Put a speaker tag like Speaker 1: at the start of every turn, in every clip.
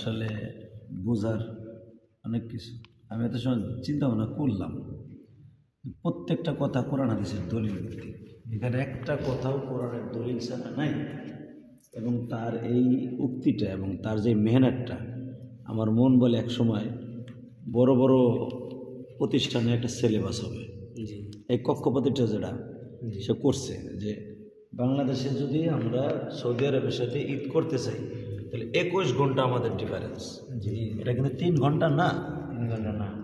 Speaker 1: আসলে বোঝার অনেক কিছু। আমি এত সময় চিন্তা ভাবনা করলাম, প্রত্যেকটা কথা কোরআন হাদিসের দলিল ভিত্তিক। এখানে একটা কথাও কোরআনের দলিল ছাড়া নাই। এবং তার এই উক্তিটা এবং তার যে মেহনতটা, আমার মন বলে এক সময় বড় বড় প্রতিষ্ঠানে একটা সিলেবাস হবে। এই কক্ষপতিটা যেটা সে করছে যে বাংলাদেশে যদি আমরা সৌদি আরবের সাথে ঈদ করতে চাই তাহলে 21 ঘন্টা আমাদের ডিফারেন্স। এটা কিন্তু 3 ঘন্টা না,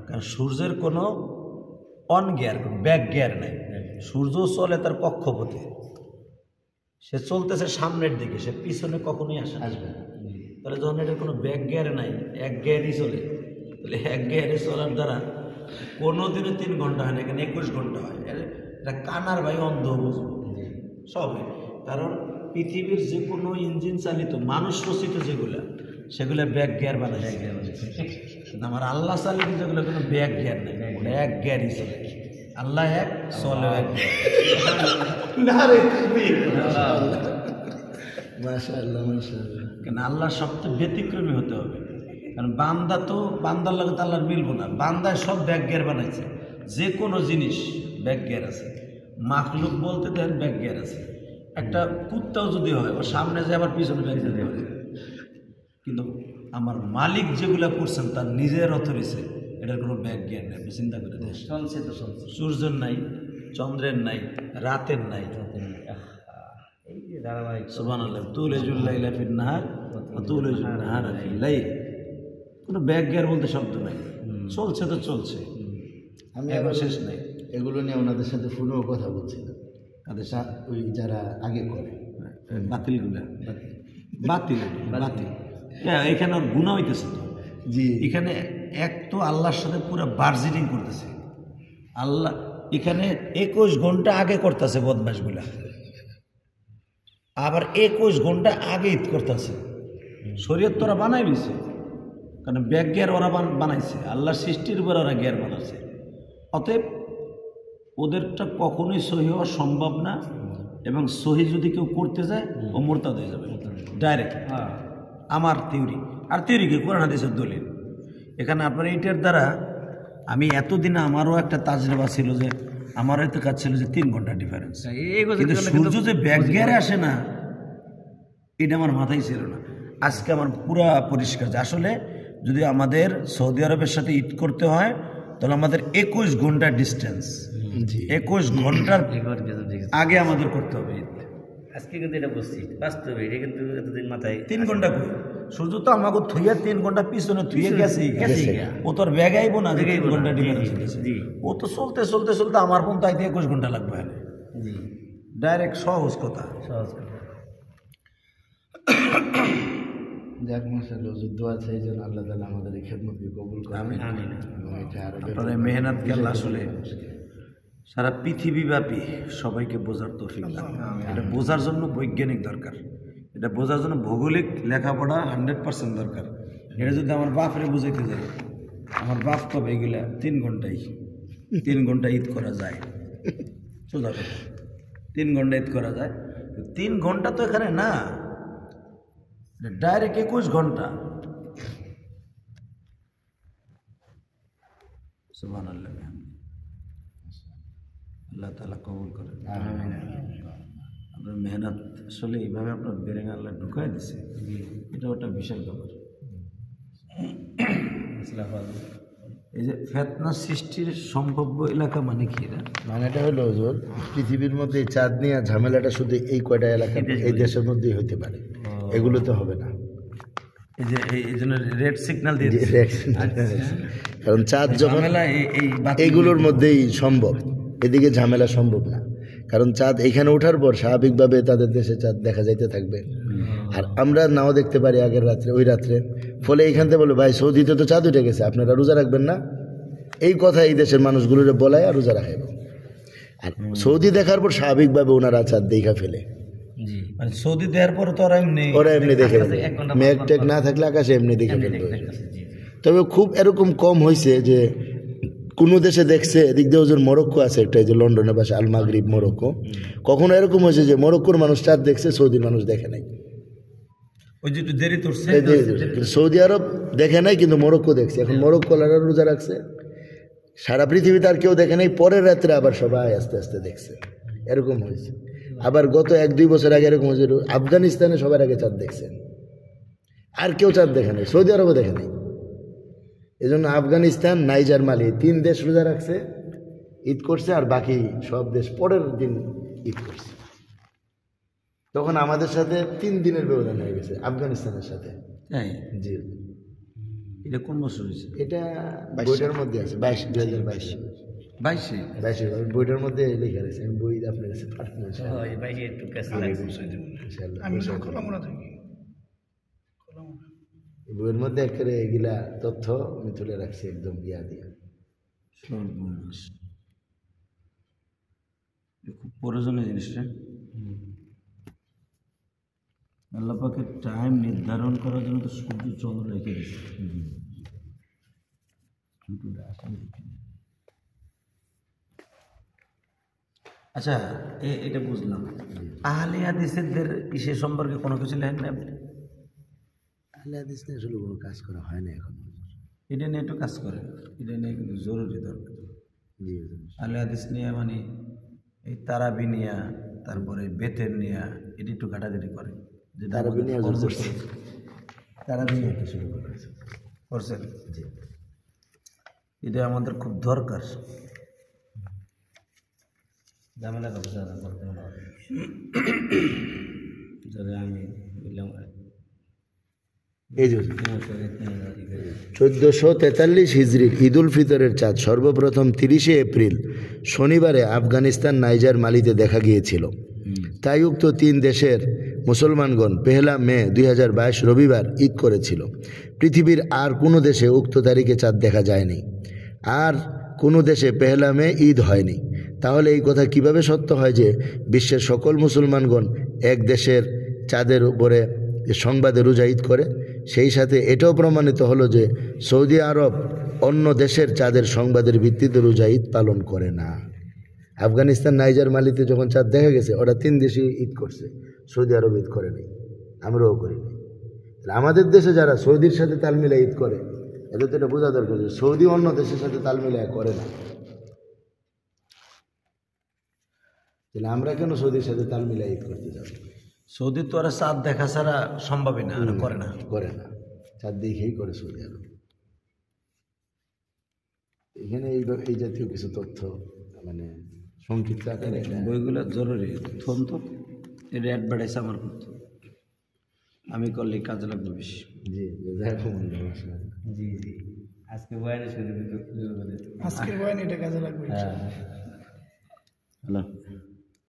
Speaker 1: কারণ সূর্যের কোনো অন গিয়ার, কোনো ব্যাক গিয়ার নেই। সূর্য চলে তার কক্ষপথে, সে চলতেছে সামনের দিকে, সে পিছনে কখনোই আসবে না। তাহলে যখন এটার কোনো ব্যাক গিয়ার নাই, এক গিয়ারই চলে, তাহলে এক গিয়ারে চলার দ্বারা কোনো দিনে 3 ঘন্টা হয় না, এখানে 21 ঘন্টা হয়। এটা কানার ভাই অন্ধ বুঝবো সবে। কারণ পৃথিবীর যে কোনো ইঞ্জিন চালিত মানুষ রচিত যেগুলো, সেগুলো ব্যাক গিয়ার বানায়। কিন্তু আমার আল্লাহ চালিত যেগুলো কোনো ব্যাক গিয়ার নেই, এক গিয়ারই চলে। আল্লাহ এক, চলে এক। কেন আল্লাহর সবচেয়ে ব্যতিক্রমী হতে হবে, কারণ বান্দা তো বান্দার লাগে তো আল্লাহর মিলবো না। বান্দায় সব ব্যাক গিয়ার বানাইছে, যে কোনো জিনিস ব্যাক গিয়ার আছে। মাখলুক বলতে দেন ব্যাক গিয়ার আছে। একটা কুত্তাও যদি হয়, ওর সামনে যায় আবার পিছনে ব্যাক যেতে পারে। কিন্তু আমার মালিক যেগুলো করছেন তার নিজের অথরিসে, এটার কোনো ব্যাক গিয়ার নেই। চিন্তা করে দেয়, চলছে তো চলছে। সূর্যের নাই, চন্দ্রের নাই, রাতের নাই। সুবহানাল্লাহ, তুলিজুল লাইলা ফিন নাহার ওয়া তুলিজুন নাহারা ফিল লাইল। কোনো ব্যাক গিয়ার বলতে শব্দ নাই, চলছে তো চলছে,
Speaker 2: আমি
Speaker 1: এবার শেষ নাই।
Speaker 2: এগুলো নিয়ে ওনাদের সাথে ফোনেও কথা বলছিলাম। তাদের ওই যারা আগে করে
Speaker 1: বাতিলগুলা, বাতিল বাতিল, হ্যাঁ, এখানে ওর গুনাহ হইতেছে তো।
Speaker 2: জি,
Speaker 1: এখানে এক তো আল্লাহর সাথে পুরো বার্জিটিং করতেছে। আল্লাহ এখানে 21 ঘন্টা আগে করতেছে বদমাশগুলা, আবার 21 ঘন্টা আগে ঈদ করতেছে। শরীয়ত তোরা বানাই দিছে, কারণ ব্যাক গিয়ার ওরা বানাইছে, আল্লাহর সৃষ্টির উপর ওরা গিয়ার বানাচ্ছে। অতএব ওদেরটা কখনোই সহি হওয়া সম্ভব না, এবং সহি যদি কেউ করতে যায় ও মুরতাদ হয়ে যাবে ডাইরেক্ট। আমার থিওরি, আর থিওরি কি কোরআন হাদিসের দলিল। এখানে আপনার এইটার দ্বারা আমি এতদিন আমারও একটা তাজরবা ছিল যে আমার এত কাজ ছিল যে 3 ঘন্টা ডিফারেন্স, কিন্তু সূর্য যে ব্যাক গিয়ারে আসে না, এটা আমার মাথায় ছিল না। আজকে আমার পুরা পরিষ্কার যে আসলে যদি আমাদের সৌদি আরবের সাথে ঈদ করতে হয় তাহলে আমাদের 21 ঘন্টার ডিস্টেন্স, 21 ঘন্টার আগে আমাদের করতে হবে ঈদ।
Speaker 3: আজকে কিন্তু এটা বুঝছি বাস্তবে, এটা কিন্তু এতদিন মাথায়
Speaker 1: 3 ঘন্টা কই, সূর্য তো আমাকে থুইয়া 3 ঘন্টা পিছনে থুইয়া গেছে। ও তোর ব্যাগ আইব না যে 3 ঘন্টা ডিফারেন্স হয়েছে। ও তো চলতে চলতে চলতে আমার পর্যন্ত আইতে 21 ঘন্টা লাগবে। ডাইরেক্ট সহজ কথা,
Speaker 3: সহজ কথা।
Speaker 2: যাক মাশাআল্লাহ, যুদ্ধ আছে এই জন্য আল্লাহ তাআলা আমাদের এই খেদমতকে কবুল করে।
Speaker 1: আমিন।
Speaker 2: এবং এটা আরো
Speaker 1: আপনার মেহনত গেল আসলে সারা পৃথিবীব্যাপী সবাইকে বোঝার তৌফিক দান। এটা বোঝার জন্য বৈজ্ঞানিক দরকার, এটা বোঝার জন্য ভৌগোলিক লেখাপড়া 100% দরকার। এটা যদি আমার বাপরে বুঝাইতে যাই, আমার বাপ কবে এগুলা 3 ঘন্টা ঈদ করা যায়, সোজা কথা 3 ঘন্টা ঈদ করা যায়। 3 ঘন্টা তো এখানে না, ডাইরেক্ট 21 ঘন্টা। সুবহানাল্লাহ, আল্লাহ তাআলা কবুল করেন। আপনার মেহনত আসলে এইভাবে আপনার বেরেঙ্গা আল্লাহ ঢুকাই দিছে, এটা ওটা বিশাল ব্যাপার। এই যে ফেতনা সৃষ্টির সম্ভাব্য এলাকা মানে কি?
Speaker 2: মানেটা হলো হুজুর, পৃথিবীর মধ্যে এই চাঁদ নিয়ে ঝামেলাটা শুধু এই কয়টা এলাকা, এই দেশের মধ্যেই হইতে পারে, এগুলো তো হবে না।
Speaker 1: এই যে এই জন্য রেড সিগন্যাল দিয়ে দিয়েছে।
Speaker 2: কারণ চাঁদ যখন এইগুলোর মধ্যেই সম্ভব, এদিকে ঝামেলা সম্ভব না। কারণ চাঁদ এখানে ওঠার পর স্বাভাবিকভাবে তাদের দেশে চাঁদ দেখা যাইতে থাকবে, আর আমরা নাও দেখতে পারি আগের রাত্রে, ওই রাত্রে। ফলে এইখান থেকে বলবো ভাই সৌদিতে তো চাঁদ উঠে গেছে, আপনারা রোজা রাখবেন না, এই কথা এই দেশের মানুষগুলোর বলায় আর রোজা রাখাইব। আর সৌদি দেখার পর স্বাভাবিকভাবে ওনারা চাঁদ দেখা ফেলে।
Speaker 1: মানে সৌদি দেওয়ার পর তো ওরা
Speaker 2: এমনি দেখে ফেলে, মেঘ টেক না থাকলে আকাশে এমনি দেখে ফেলবে। তবে খুব এরকম কম হয়েছে যে কোনো দেশে দেখছে, এদিক দিয়ে ওজন মরক্কো আছে একটা, এই যে লন্ডনের পাশে আল মাগরিব মরক্কো, কখনো এরকম হয়েছে যে মরক্কোর মানুষ চাঁদ দেখছে, সৌদির মানুষ দেখে নাই।
Speaker 1: ওই যে একটু দেরি করছে।
Speaker 2: কিন্তু সৌদি আরব দেখে নাই, কিন্তু মরক্কো দেখছে। এখন মরক্কোলারা রোজা রাখছে, সারা পৃথিবীতে আর কেউ দেখে নাই। পরের রাত্রে আবার সবাই আস্তে আস্তে দেখছে, এরকম হয়েছে। আবার গত 1-2 বছর আগে এরকম হয়েছে, আফগানিস্তানে সবার আগে চাঁদ দেখছেন, আর কেউ চাঁদ দেখে নাই, সৌদি আরবও দেখে নাই। এই জন্য আফগানিস্তান, নাইজার, মালি 3 দেশ রোজা রাখছে, ঈদ করছে, আর বাকি সব দেশ পরের দিন ঈদ করছে। তখন আমাদের সাথে 3 দিনের ব্যবধান হয়ে গেছে আফগানিস্তানের সাথে।
Speaker 1: তাই?
Speaker 2: জি,
Speaker 1: এটা কোন বছর হয়েছে?
Speaker 2: এটা বইটার মধ্যে আছে, 2022 22 বইটার মধ্যে লেখা রয়েছে। আমি বই আপনার কাছে পাঠাবো
Speaker 3: একটু কাছে
Speaker 2: বইয়ের মধ্যে একেবারে এগুলা তথ্য আমি তুলে রাখছি একদম ইয়া দিয়ে।
Speaker 1: সর্বনাশ, খুব প্রয়োজনীয় জিনিসটা। আল্লাহ পাকের টাইম নির্ধারণ করার জন্য তো সূর্য চন্দ্র রেখে দিচ্ছে। আচ্ছা, এটা বুঝলাম। আহলে হাদিসের ইসে সম্পর্কে কোনো কিছু লেখেন না আপনি?
Speaker 2: আহলে হাদিস নিয়ে আসলে কোনো কাজ করা হয় না এখন।
Speaker 1: এটা নিয়ে একটু কাজ করেন, এটা নিয়ে কিন্তু জরুরি দরকার।
Speaker 2: জি,
Speaker 1: আহলে হাদিস নিয়ে মানে এই তারাবি নিয়া, তারপরে বেতের নিয়া, এটা একটু ঘাটাঘাটি করে।
Speaker 2: তারাবি নিয়ে
Speaker 1: তারাবি নিয়ে শুরু করছেন, এটা আমাদের খুব দরকার।
Speaker 3: ঝামেলা করতে আমি বললাম
Speaker 2: এই যে 1443 হিজরির ঈদ উল ফিতরের চাঁদ সর্বপ্রথম 30 এপ্রিল শনিবারে আফগানিস্তান, নাইজার, মালিতে দেখা গিয়েছিল। তাই উক্ত 3 দেশের মুসলমানগণ 1 মে 2022 রবিবার ঈদ করেছিল। পৃথিবীর আর কোনো দেশে উক্ত তারিখে চাঁদ দেখা যায়নি, আর কোনো দেশে 1 মে ঈদ হয়নি। তাহলে এই কথা কিভাবে সত্য হয় যে বিশ্বের সকল মুসলমানগণ এক দেশের চাঁদের উপরে সংবাদে রোজা ঈদ করে? সেই সাথে এটাও প্রমাণিত হলো যে সৌদি আরব অন্য দেশের চাঁদের সংবাদের ভিত্তিতে রোজা ঈদ পালন করে না। আফগানিস্তান, নাইজার, মালিতে যখন চাঁদ দেখা গেছে, ওরা 3 দেশই ঈদ করছে, সৌদি আরব ঈদ করে নাই, আমরাও করি নাই। আমাদের দেশে যারা সৌদির সাথে তাল মিলায় ঈদ করে, এদের তো এটা বোঝা দরকার যে সৌদি অন্য দেশের সাথে তাল মিলায় করে না। তাহলে আমরা কেন সৌদির সাথে তাল মিলায় ঈদ করতে যাব?
Speaker 1: সৌদি তো আর চাঁদ দেখা ছাড়া সম্ভবই না, করে না,
Speaker 2: চাঁদ দেখেই করে সৌদি আরব। এখানে এই জাতীয় কিছু তথ্য মানে সংক্ষিপ্ত আকারে
Speaker 1: বইগুলো জরুরি। থম তো এটা অ্যাডভার্টাইজ আমার করতো, আমি করলে কাজে লাগবে বেশি।
Speaker 2: জি,
Speaker 3: জি জি আজকে বয়ানে শুরু
Speaker 4: আজকের বয়ান এটা কাজে লাগবে।
Speaker 1: হ্যাঁ, হ্যালো।